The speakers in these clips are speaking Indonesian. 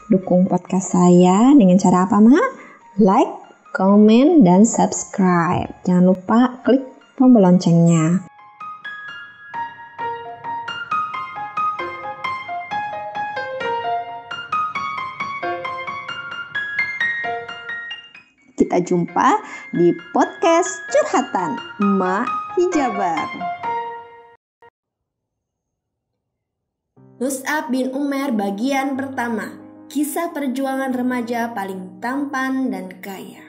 Dukung podcast saya dengan cara apa, Ma? Like, comment, dan subscribe. Jangan lupa klik tombol loncengnya. Kita jumpa di podcast Curhatan Mak Hijabar. Mus'ab bin Umair bagian pertama. Kisah perjuangan remaja paling tampan dan kaya.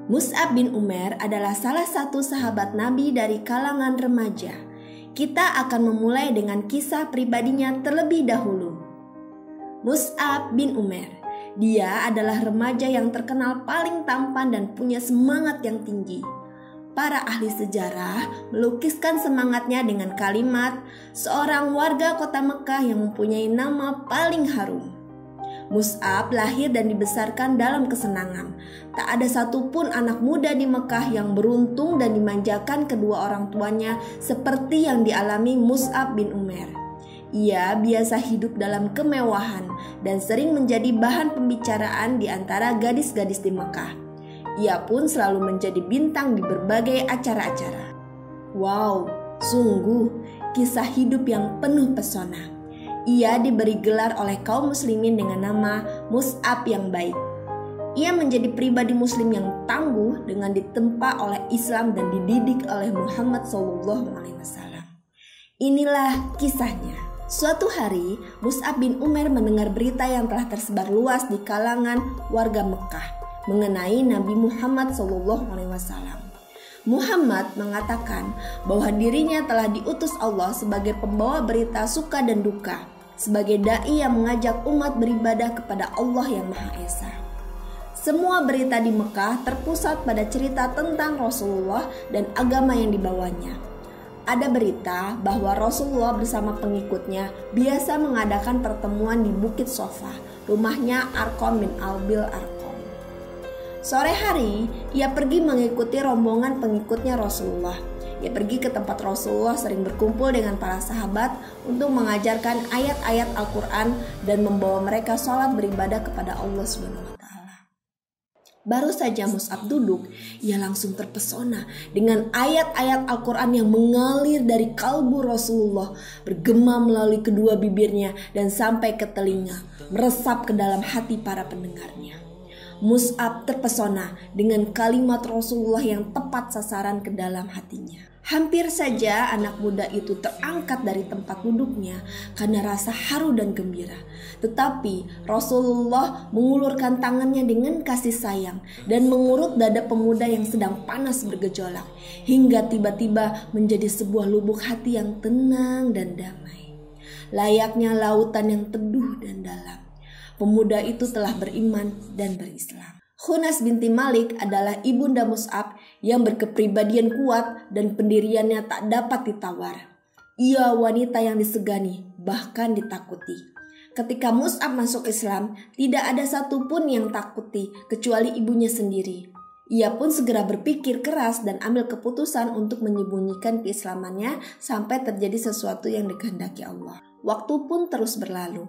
Mus'ab bin Umair adalah salah satu sahabat Nabi dari kalangan remaja. Kita akan memulai dengan kisah pribadinya terlebih dahulu. Mus'ab bin Umair, dia adalah remaja yang terkenal paling tampan dan punya semangat yang tinggi. Para ahli sejarah melukiskan semangatnya dengan kalimat seorang warga kota Mekah yang mempunyai nama paling harum. Mus'ab lahir dan dibesarkan dalam kesenangan. Tak ada satupun anak muda di Mekah yang beruntung dan dimanjakan kedua orang tuanya seperti yang dialami Mus'ab bin Umair. Ia biasa hidup dalam kemewahan dan sering menjadi bahan pembicaraan di antara gadis-gadis di Mekah. Ia pun selalu menjadi bintang di berbagai acara-acara. Wow, sungguh kisah hidup yang penuh pesona. Ia diberi gelar oleh kaum muslimin dengan nama Mus'ab yang baik. Ia menjadi pribadi muslim yang tangguh dengan ditempa oleh Islam dan dididik oleh Muhammad SAW. Inilah kisahnya. Suatu hari, Mus'ab bin Umair mendengar berita yang telah tersebar luas di kalangan warga Mekah mengenai Nabi Muhammad SAW. Muhammad mengatakan bahwa dirinya telah diutus Allah sebagai pembawa berita suka dan duka, sebagai dai yang mengajak umat beribadah kepada Allah yang Maha Esa. Semua berita di Mekah terpusat pada cerita tentang Rasulullah dan agama yang dibawanya. Ada berita bahwa Rasulullah bersama pengikutnya biasa mengadakan pertemuan di Bukit Sofa, rumahnya Arqam bin Abil Arqam. Sore hari, ia pergi mengikuti rombongan pengikutnya Rasulullah. Ia pergi ke tempat Rasulullah sering berkumpul dengan para sahabat untuk mengajarkan ayat-ayat Al-Quran dan membawa mereka sholat beribadah kepada Allah SWT. Baru saja Mus'ab duduk, ia langsung terpesona dengan ayat-ayat Al-Quran yang mengalir dari kalbu Rasulullah, bergema melalui kedua bibirnya dan sampai ke telinga, meresap ke dalam hati para pendengarnya. Mus'ab terpesona dengan kalimat Rasulullah yang tepat sasaran ke dalam hatinya. Hampir saja anak muda itu terangkat dari tempat duduknya karena rasa haru dan gembira. Tetapi Rasulullah mengulurkan tangannya dengan kasih sayang dan mengurut dada pemuda yang sedang panas bergejolak, hingga tiba-tiba menjadi sebuah lubuk hati yang tenang dan damai, layaknya lautan yang teduh dan dalam. Pemuda itu telah beriman dan berislam. Khunas binti Malik adalah ibunda Mus'ab yang berkepribadian kuat dan pendiriannya tak dapat ditawar. Ia wanita yang disegani, bahkan ditakuti. Ketika Mus'ab masuk Islam, tidak ada satupun yang takuti kecuali ibunya sendiri. Ia pun segera berpikir keras dan ambil keputusan untuk menyembunyikan keislamannya sampai terjadi sesuatu yang dikehendaki Allah. Waktu pun terus berlalu.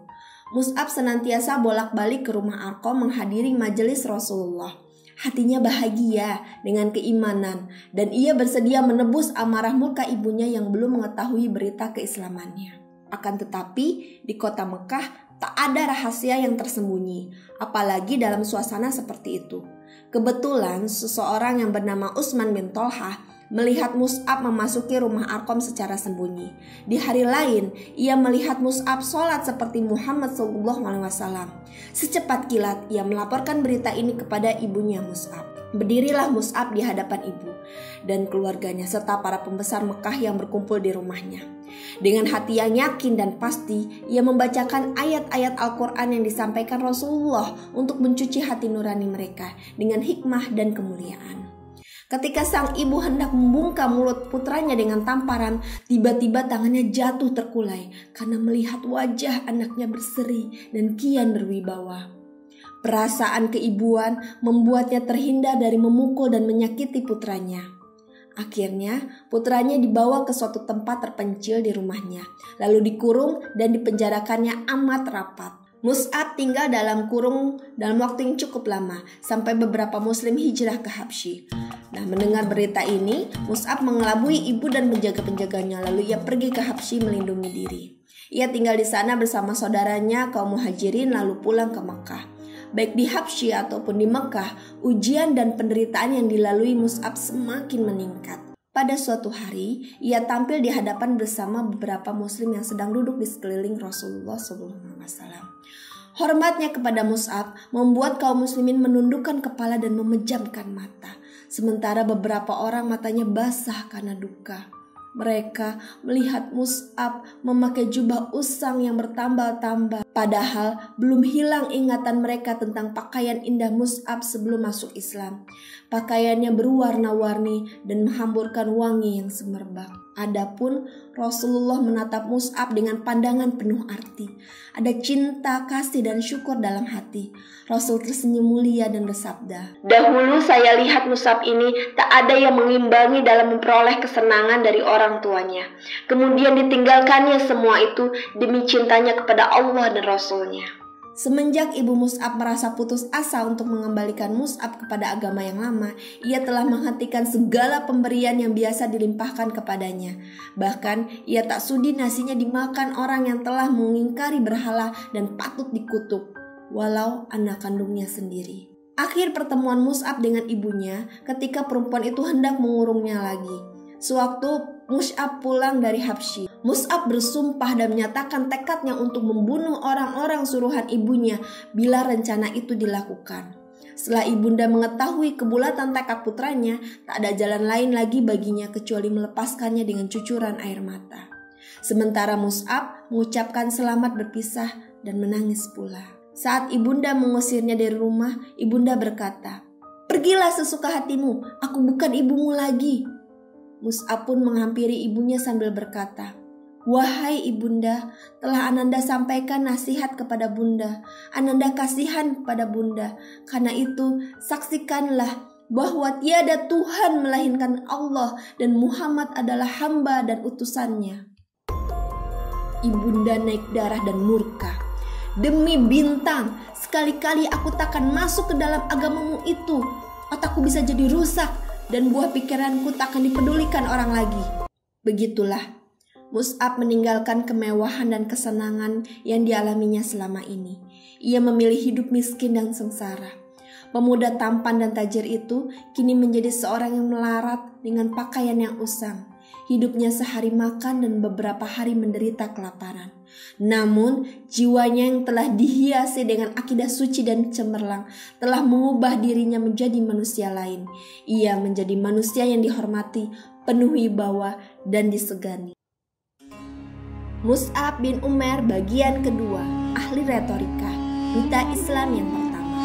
Mus'ab senantiasa bolak-balik ke rumah Arqam menghadiri majelis Rasulullah. Hatinya bahagia dengan keimanan dan ia bersedia menebus amarah murka ibunya yang belum mengetahui berita keislamannya. Akan tetapi di kota Mekah tak ada rahasia yang tersembunyi, apalagi dalam suasana seperti itu. Kebetulan seseorang yang bernama Utsman bin Tolhah melihat Mus'ab memasuki rumah Arqam secara sembunyi. Di hari lain, ia melihat Mus'ab sholat seperti Muhammad SAW. Secepat kilat, ia melaporkan berita ini kepada ibunya Mus'ab. Berdirilah Mus'ab di hadapan ibu dan keluarganya serta para pembesar Mekah yang berkumpul di rumahnya. Dengan hati yang yakin dan pasti, ia membacakan ayat-ayat Al-Quran yang disampaikan Rasulullah untuk mencuci hati nurani mereka dengan hikmah dan kemuliaan. Ketika sang ibu hendak membungkam mulut putranya dengan tamparan, tiba-tiba tangannya jatuh terkulai karena melihat wajah anaknya berseri dan kian berwibawa. Perasaan keibuan membuatnya terhindar dari memukul dan menyakiti putranya. Akhirnya putranya dibawa ke suatu tempat terpencil di rumahnya, lalu dikurung dan dipenjarakannya amat rapat. Mus'ab tinggal dalam kurung dalam waktu yang cukup lama, sampai beberapa muslim hijrah ke Habsyi. Nah, mendengar berita ini, Mus'ab mengelabui ibu dan penjaga-penjaganya, lalu ia pergi ke Habsyi melindungi diri. Ia tinggal di sana bersama saudaranya kaum muhajirin lalu pulang ke Mekah. Baik di Habsyi ataupun di Mekah, ujian dan penderitaan yang dilalui Mus'ab semakin meningkat. Pada suatu hari, ia tampil di hadapan bersama beberapa muslim yang sedang duduk di sekeliling Rasulullah SAW. Hormatnya kepada Mus'ab membuat kaum muslimin menundukkan kepala dan memejamkan mata. Sementara beberapa orang matanya basah karena duka. Mereka melihat Mus'ab memakai jubah usang yang bertambal-tambal. Padahal belum hilang ingatan mereka tentang pakaian indah Mus'ab sebelum masuk Islam. Pakaiannya berwarna-warni dan menghamburkan wangi yang semerbak. Adapun Rasulullah menatap Mus'ab dengan pandangan penuh arti. Ada cinta, kasih, dan syukur dalam hati. Rasul tersenyum mulia dan bersabda, "Dahulu saya lihat Mus'ab ini tak ada yang mengimbangi dalam memperoleh kesenangan dari orang tuanya. Kemudian ditinggalkannya semua itu demi cintanya kepada Allah dan Rasulnya." Semenjak ibu Mus'ab merasa putus asa untuk mengembalikan Mus'ab kepada agama yang lama, ia telah menghentikan segala pemberian yang biasa dilimpahkan kepadanya. Bahkan ia tak sudi nasinya dimakan orang yang telah mengingkari berhala dan patut dikutuk, walau anak kandungnya sendiri. Akhir pertemuan Mus'ab dengan ibunya ketika perempuan itu hendak mengurungnya lagi. Sewaktu Mus'ab pulang dari Habsyi, Mus'ab bersumpah dan menyatakan tekadnya untuk membunuh orang-orang suruhan ibunya bila rencana itu dilakukan. Setelah ibunda mengetahui kebulatan tekad putranya, tak ada jalan lain lagi baginya kecuali melepaskannya dengan cucuran air mata. Sementara Mus'ab mengucapkan selamat berpisah dan menangis pula. Saat ibunda mengusirnya dari rumah, ibunda berkata, "Pergilah sesuka hatimu, aku bukan ibumu lagi." Mus'ab pun menghampiri ibunya sambil berkata, "Wahai ibunda, telah Ananda sampaikan nasihat kepada bunda. Ananda kasihan kepada bunda. Karena itu, saksikanlah bahwa tiada Tuhan melainkan Allah dan Muhammad adalah hamba dan utusannya." Ibunda naik darah dan murka. "Demi bintang, sekali-kali aku takkan masuk ke dalam agamamu itu. Otakku bisa jadi rusak dan buah pikiranku tak akan dipedulikan orang lagi." Begitulah Mus'ab meninggalkan kemewahan dan kesenangan yang dialaminya selama ini. Ia memilih hidup miskin dan sengsara. Pemuda tampan dan tajir itu kini menjadi seorang yang melarat dengan pakaian yang usang. Hidupnya sehari makan dan beberapa hari menderita kelaparan. Namun jiwanya yang telah dihiasi dengan akidah suci dan cemerlang telah mengubah dirinya menjadi manusia lain. Ia menjadi manusia yang dihormati, penuh wibawa dan disegani. Mus'ab bin Umair bagian kedua, ahli retorika, duta Islam yang pertama.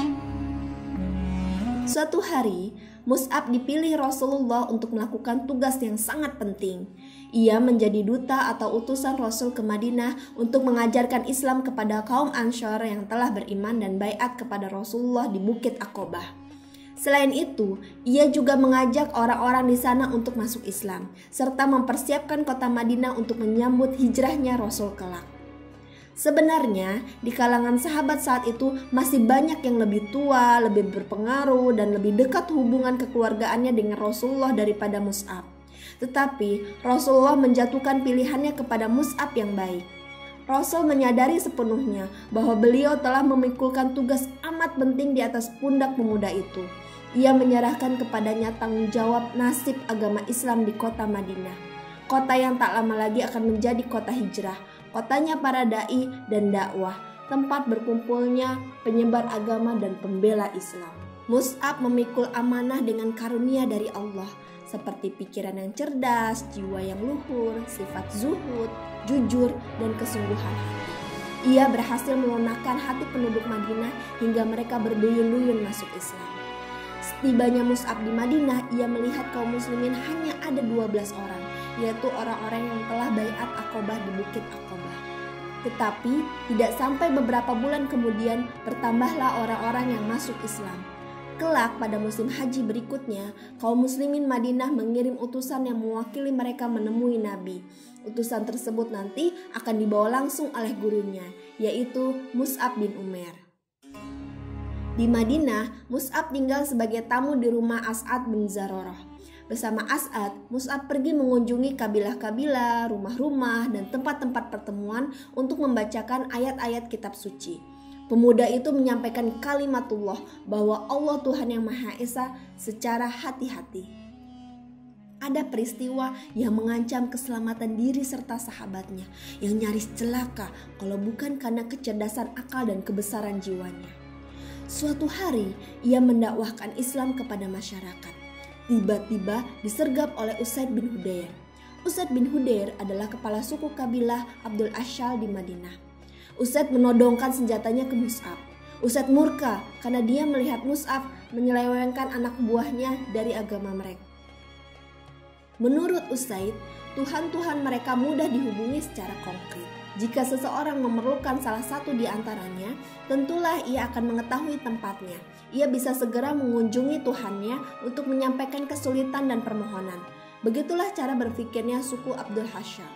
Suatu hari, Mus'ab dipilih Rasulullah untuk melakukan tugas yang sangat penting. Ia menjadi duta atau utusan Rasul ke Madinah untuk mengajarkan Islam kepada kaum Ansyar yang telah beriman dan baiat kepada Rasulullah di Bukit Aqobah. Selain itu, ia juga mengajak orang-orang di sana untuk masuk Islam, serta mempersiapkan kota Madinah untuk menyambut hijrahnya Rasul kelak. Sebenarnya, di kalangan sahabat saat itu masih banyak yang lebih tua, lebih berpengaruh, dan lebih dekat hubungan kekeluargaannya dengan Rasulullah daripada Mus'ab. Tetapi, Rasulullah menjatuhkan pilihannya kepada Mus'ab yang baik. Rasul menyadari sepenuhnya bahwa beliau telah memikulkan tugas amat penting di atas pundak pemuda itu. Ia menyerahkan kepadanya tanggung jawab nasib agama Islam di kota Madinah. Kota yang tak lama lagi akan menjadi kota hijrah, kotanya para da'i dan dakwah, tempat berkumpulnya penyebar agama dan pembela Islam. Mus'ab memikul amanah dengan karunia dari Allah, seperti pikiran yang cerdas, jiwa yang luhur, sifat zuhud, jujur, dan kesungguhan hati. Ia berhasil melunakkan hati penduduk Madinah hingga mereka berduyun-duyun masuk Islam. Setibanya Mus'ab di Madinah, ia melihat kaum muslimin hanya ada 12 orang, yaitu orang-orang yang telah baiat Aqobah di Bukit Aqobah. Tetapi tidak sampai beberapa bulan kemudian bertambahlah orang-orang yang masuk Islam. Kelak pada musim haji berikutnya, kaum muslimin Madinah mengirim utusan yang mewakili mereka menemui Nabi. Utusan tersebut nanti akan dibawa langsung oleh gurunya, yaitu Mus'ab bin Umair. Di Madinah, Mus'ab tinggal sebagai tamu di rumah As'ad bin Zararah. Bersama As'ad, Mus'ab pergi mengunjungi kabilah-kabilah, rumah-rumah, dan tempat-tempat pertemuan untuk membacakan ayat-ayat kitab suci. Pemuda itu menyampaikan kalimatullah bahwa Allah Tuhan yang Maha Esa secara hati-hati. Ada peristiwa yang mengancam keselamatan diri serta sahabatnya yang nyaris celaka kalau bukan karena kecerdasan akal dan kebesaran jiwanya. Suatu hari ia mendakwahkan Islam kepada masyarakat. Tiba-tiba disergap oleh Usaid bin Hudair. Usaid bin Hudair adalah kepala suku kabilah Abdul Ashal di Madinah. Usaid menodongkan senjatanya ke Mus'ab. Usaid murka karena dia melihat Mus'ab menyelewengkan anak buahnya dari agama mereka. Menurut Usaid, Tuhan-Tuhan mereka mudah dihubungi secara konkret. Jika seseorang memerlukan salah satu di antaranya, tentulah ia akan mengetahui tempatnya. Ia bisa segera mengunjungi Tuhannya untuk menyampaikan kesulitan dan permohonan. Begitulah cara berpikirnya suku Abdul Hashal.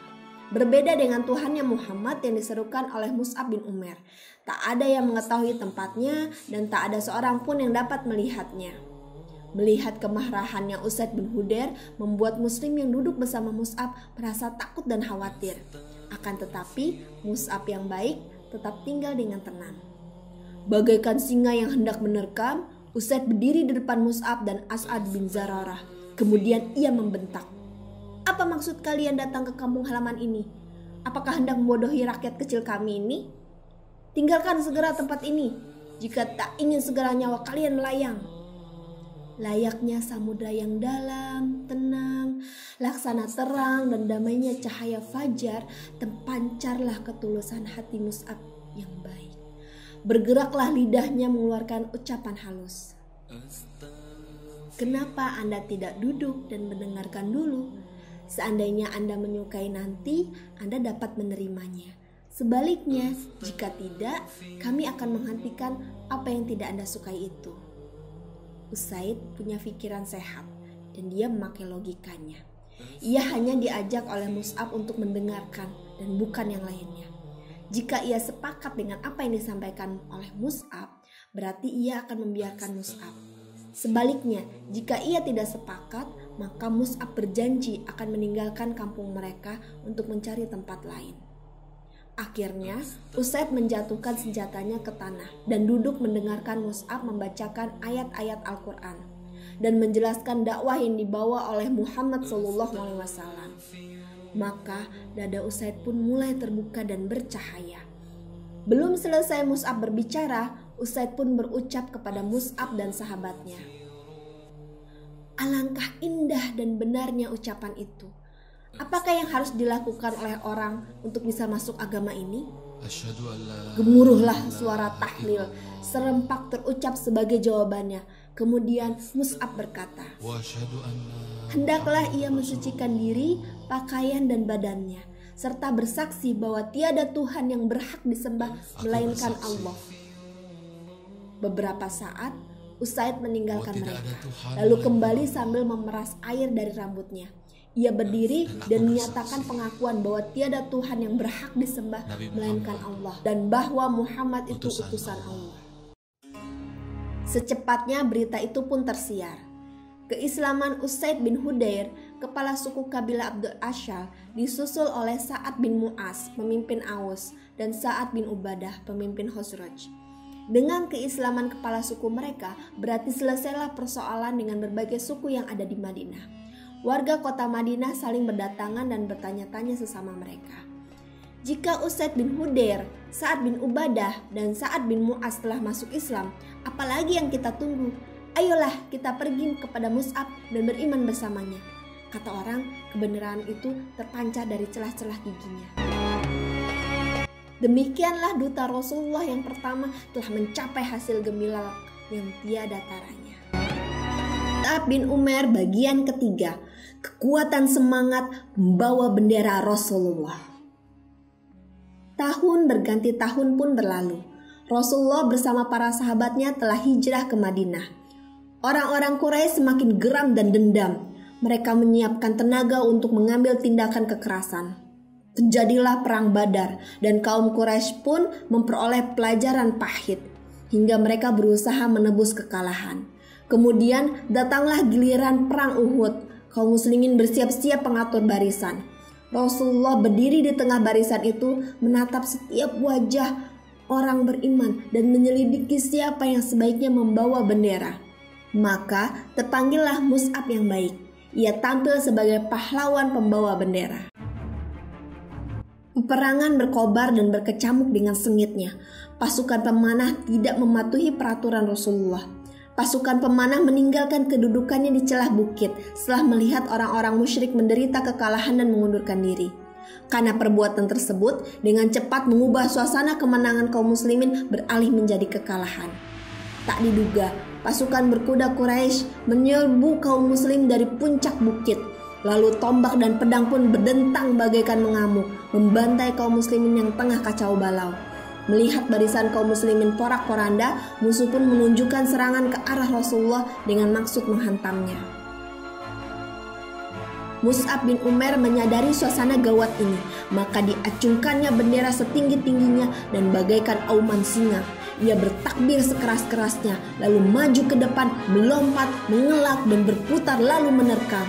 Berbeda dengan Tuhannya Muhammad yang diserukan oleh Mus'ab bin Umair. Tak ada yang mengetahui tempatnya dan tak ada seorang pun yang dapat melihatnya. Melihat kemarahannya Usaid bin Hudair membuat muslim yang duduk bersama Mus'ab merasa takut dan khawatir. Akan tetapi Mus'ab yang baik tetap tinggal dengan tenang. Bagaikan singa yang hendak menerkam, Usaid berdiri di depan Mus'ab dan As'ad bin Zararah. Kemudian ia membentak, "Apa maksud kalian datang ke kampung halaman ini? Apakah hendak membodohi rakyat kecil kami ini? Tinggalkan segera tempat ini, jika tak ingin segera nyawa kalian melayang." Layaknya samudra yang dalam, tenang, laksana terang dan damainya cahaya fajar, terpancarlah ketulusan hati Mus'ab yang baik. Bergeraklah lidahnya mengeluarkan ucapan halus. "Kenapa Anda tidak duduk dan mendengarkan dulu? Seandainya Anda menyukai nanti, Anda dapat menerimanya. Sebaliknya, jika tidak, kami akan menghentikan apa yang tidak Anda sukai itu." Usaid punya pikiran sehat dan dia memakai logikanya. Ia hanya diajak oleh Mus'ab untuk mendengarkan dan bukan yang lainnya. Jika ia sepakat dengan apa yang disampaikan oleh Mus'ab, berarti ia akan membiarkan Mus'ab. Sebaliknya, jika ia tidak sepakat, maka Mus'ab berjanji akan meninggalkan kampung mereka untuk mencari tempat lain. Akhirnya, Usaid menjatuhkan senjatanya ke tanah dan duduk mendengarkan Mus'ab membacakan ayat-ayat Al-Quran dan menjelaskan dakwah yang dibawa oleh Muhammad SAW. Maka dada Usaid pun mulai terbuka dan bercahaya. Belum selesai Mus'ab berbicara, Usaid pun berucap kepada Mus'ab dan sahabatnya, "Alangkah indah dan benarnya ucapan itu. Apakah yang harus dilakukan oleh orang untuk bisa masuk agama ini?" Gemuruhlah suara tahlil, serempak terucap sebagai jawabannya. Kemudian Mus'ab berkata, "Hendaklah ia mensucikan diri, pakaian dan badannya, serta bersaksi bahwa tiada Tuhan yang berhak disembah melainkan Allah." Beberapa saat, Usaid meninggalkan mereka, lalu kembali sambil memeras air dari rambutnya. Ia berdiri dan menyatakan pengakuan bahwa tiada Tuhan yang berhak disembah melainkan Allah dan bahwa Muhammad itu utusan Allah. Secepatnya berita itu pun tersiar. Keislaman Usaid bin Hudair, kepala suku kabilah Abdul Ashal, disusul oleh Sa'ad bin Mu'az, pemimpin Aus, dan Sa'ad bin Ubadah, pemimpin Khosraj. Dengan keislaman kepala suku mereka, berarti selesailah persoalan dengan berbagai suku yang ada di Madinah. Warga kota Madinah saling berdatangan dan bertanya-tanya sesama mereka. Jika Usaid bin Hudair, Sa'ad bin Ubadah, dan Sa'ad bin Mu'az telah masuk Islam, apalagi yang kita tunggu? Ayolah kita pergi kepada Mus'ab dan beriman bersamanya. Kata orang, kebenaran itu terpancar dari celah-celah giginya. Demikianlah duta Rasulullah yang pertama telah mencapai hasil gemilang yang tiada taranya. Mus'ab bin Umair bagian ketiga, kekuatan semangat membawa bendera Rasulullah. Tahun berganti tahun pun berlalu. Rasulullah bersama para sahabatnya telah hijrah ke Madinah. Orang-orang Quraisy semakin geram dan dendam. Mereka menyiapkan tenaga untuk mengambil tindakan kekerasan. Terjadilah perang Badar dan kaum Quraisy pun memperoleh pelajaran pahit hingga mereka berusaha menebus kekalahan. Kemudian datanglah giliran perang Uhud. Kaum muslimin bersiap-siap mengatur barisan. Rasulullah berdiri di tengah barisan itu menatap setiap wajah orang beriman dan menyelidiki siapa yang sebaiknya membawa bendera. Maka terpanggillah Mus'ab yang baik. Ia tampil sebagai pahlawan pembawa bendera. Peperangan berkobar dan berkecamuk dengan sengitnya. Pasukan pemanah tidak mematuhi peraturan Rasulullah. Pasukan pemanah meninggalkan kedudukannya di celah bukit setelah melihat orang-orang musyrik menderita kekalahan dan mengundurkan diri. Karena perbuatan tersebut dengan cepat mengubah suasana kemenangan kaum muslimin beralih menjadi kekalahan. Tak diduga, pasukan berkuda Quraisy menyerbu kaum muslim dari puncak bukit. Lalu tombak dan pedang pun berdentang bagaikan mengamuk, membantai kaum muslimin yang tengah kacau balau. Melihat barisan kaum muslimin porak-poranda, musuh pun menunjukkan serangan ke arah Rasulullah dengan maksud menghantamnya. Mus'ab bin Umair menyadari suasana gawat ini, maka diacungkannya bendera setinggi-tingginya dan bagaikan auman singa. Ia bertakbir sekeras-kerasnya, lalu maju ke depan, melompat, mengelak dan berputar lalu menerkam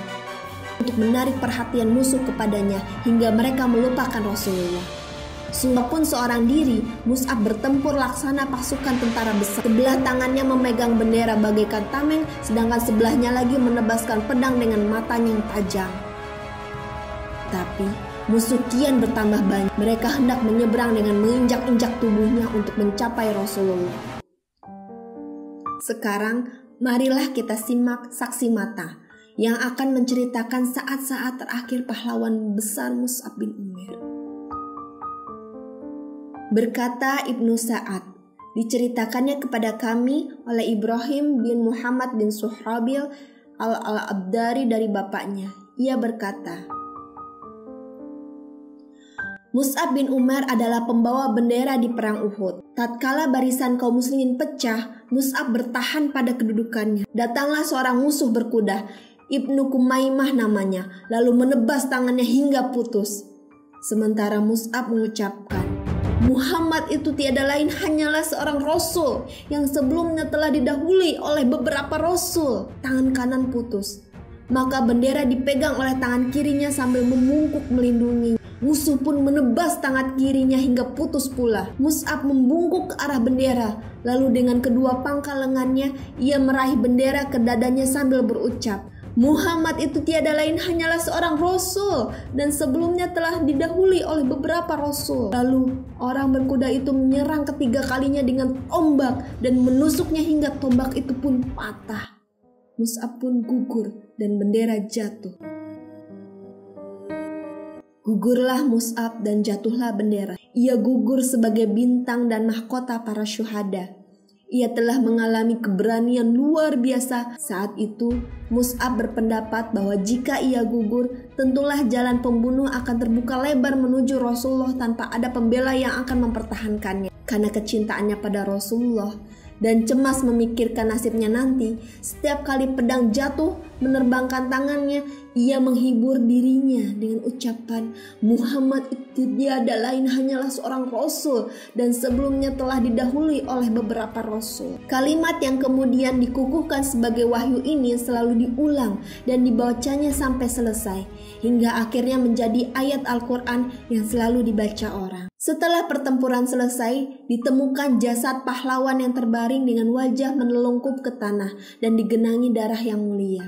untuk menarik perhatian musuh kepadanya hingga mereka melupakan Rasulullah. Sungguh pun seorang diri, Mus'ab bertempur laksana pasukan tentara besar. Sebelah tangannya memegang bendera bagaikan tameng, sedangkan sebelahnya lagi menebaskan pedang dengan matanya yang tajam. Tapi musuh kian bertambah banyak. Mereka hendak menyeberang dengan menginjak-injak tubuhnya untuk mencapai Rasulullah. Sekarang marilah kita simak saksi mata yang akan menceritakan saat-saat terakhir pahlawan besar Mus'ab bin Umair. Berkata Ibnu Sa'ad, diceritakannya kepada kami oleh Ibrahim bin Muhammad bin Suhrabil al-Abdari dari bapaknya. Ia berkata, Mus'ab bin Umair adalah pembawa bendera di perang Uhud. Tatkala barisan kaum muslimin pecah, Mus'ab bertahan pada kedudukannya. Datanglah seorang musuh berkuda, Ibnu Kumaimah namanya, lalu menebas tangannya hingga putus. Sementara Mus'ab mengucapkan, Muhammad itu tiada lain hanyalah seorang rasul yang sebelumnya telah didahului oleh beberapa rasul. Tangan kanan putus. Maka bendera dipegang oleh tangan kirinya sambil membungkuk melindungi. Musuh pun menebas tangan kirinya hingga putus pula. Mus'ab membungkuk ke arah bendera. Lalu dengan kedua pangkal lengannya, ia meraih bendera ke dadanya sambil berucap, Muhammad itu tiada lain hanyalah seorang rasul dan sebelumnya telah didahului oleh beberapa rasul. Lalu orang berkuda itu menyerang ketiga kalinya dengan tombak dan menusuknya hingga tombak itu pun patah. Mus'ab pun gugur dan bendera jatuh. Gugurlah Mus'ab dan jatuhlah bendera. Ia gugur sebagai bintang dan mahkota para syuhada. Ia telah mengalami keberanian luar biasa. Saat itu Mus'ab berpendapat bahwa jika ia gugur, tentulah jalan pembunuh akan terbuka lebar menuju Rasulullah tanpa ada pembela yang akan mempertahankannya. Karena kecintaannya pada Rasulullah dan cemas memikirkan nasibnya nanti, setiap kali pedang jatuh menerbangkan tangannya, ia menghibur dirinya dengan ucapan, Muhammad itu tiada lain hanyalah seorang rasul dan sebelumnya telah didahului oleh beberapa rasul. Kalimat yang kemudian dikukuhkan sebagai wahyu ini selalu diulang dan dibacanya sampai selesai, hingga akhirnya menjadi ayat Al-Quran yang selalu dibaca orang. Setelah pertempuran selesai, ditemukan jasad pahlawan yang terbaring dengan wajah menelungkup ke tanah dan digenangi darah yang mulia.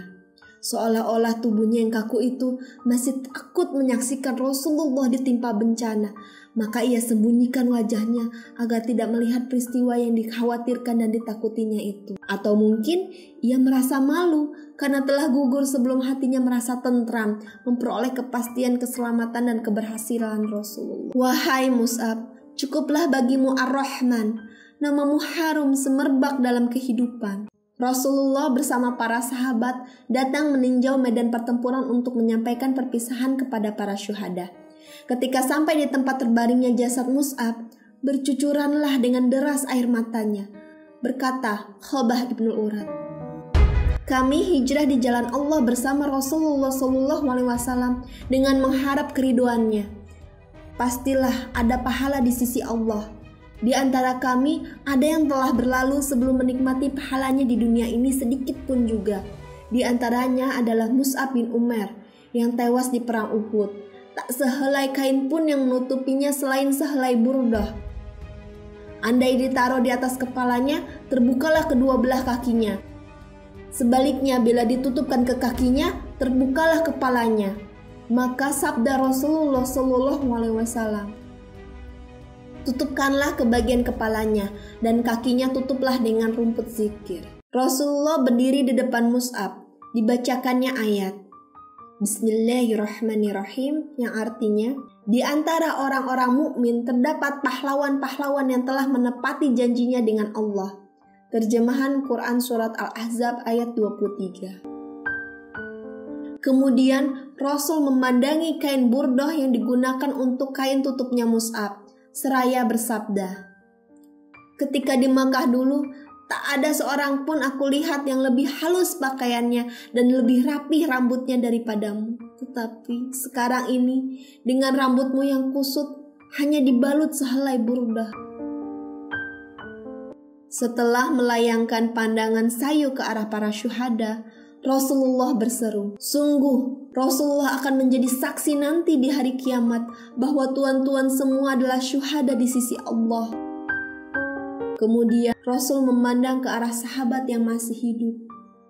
Seolah-olah tubuhnya yang kaku itu masih takut menyaksikan Rasulullah ditimpa bencana. Maka ia sembunyikan wajahnya agar tidak melihat peristiwa yang dikhawatirkan dan ditakutinya itu. Atau mungkin ia merasa malu karena telah gugur sebelum hatinya merasa tentram, memperoleh kepastian keselamatan dan keberhasilan Rasulullah. Wahai Mus'ab, cukuplah bagimu Ar-Rahman, namamu harum semerbak dalam kehidupan. Rasulullah bersama para sahabat datang meninjau medan pertempuran untuk menyampaikan perpisahan kepada para syuhada. Ketika sampai di tempat terbaringnya jasad Mus'ab, bercucuranlah dengan deras air matanya. Berkata Khobah ibn Urat, kami hijrah di jalan Allah bersama Rasulullah SAW dengan mengharap keriduannya. pastilah ada pahala di sisi Allah. Di antara kami ada yang telah berlalu sebelum menikmati pahalanya di dunia ini sedikit pun juga. Di antaranya adalah Mus'ab bin Umair yang tewas di perang Uhud. Tak sehelai kain pun yang menutupinya selain sehelai burdah. Andai ditaruh di atas kepalanya, terbukalah kedua belah kakinya. Sebaliknya, bila ditutupkan ke kakinya, terbukalah kepalanya. Maka sabda Rasulullah SAW, tutupkanlah ke bagian kepalanya dan kakinya tutuplah dengan rumput zikir. Rasulullah berdiri di depan Mus'ab, dibacakannya ayat Bismillahirrahmanirrahim, yang artinya, di antara orang-orang mukmin terdapat pahlawan-pahlawan yang telah menepati janjinya dengan Allah. Terjemahan Quran Surat Al-Ahzab ayat 23. Kemudian Rasul memandangi kain burdah yang digunakan untuk kain tutupnya Mus'ab, seraya bersabda, ketika di Makkah dulu, tak ada seorang pun aku lihat yang lebih halus pakaiannya dan lebih rapih rambutnya daripadamu. Tetapi sekarang ini, dengan rambutmu yang kusut, hanya dibalut sehelai burdah. Setelah melayangkan pandangan sayu ke arah para syuhada, Rasulullah berseru, sungguh Rasulullah akan menjadi saksi nanti di hari kiamat bahwa tuan-tuan semua adalah syuhada di sisi Allah. Kemudian Rasul memandang ke arah sahabat yang masih hidup.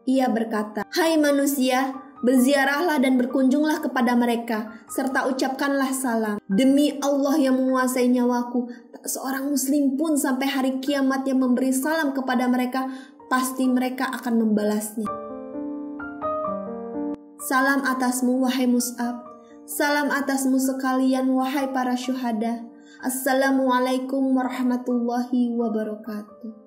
Ia berkata, hai manusia, berziarahlah dan berkunjunglah kepada mereka, serta ucapkanlah salam. Demi Allah yang menguasai nyawaku, tak seorang muslim pun sampai hari kiamat yang memberi salam kepada mereka, pasti mereka akan membalasnya. Salam atasmu wahai Mus'ab, salam atasmu sekalian wahai para syuhada. Assalamualaikum warahmatullahi wabarakatuh.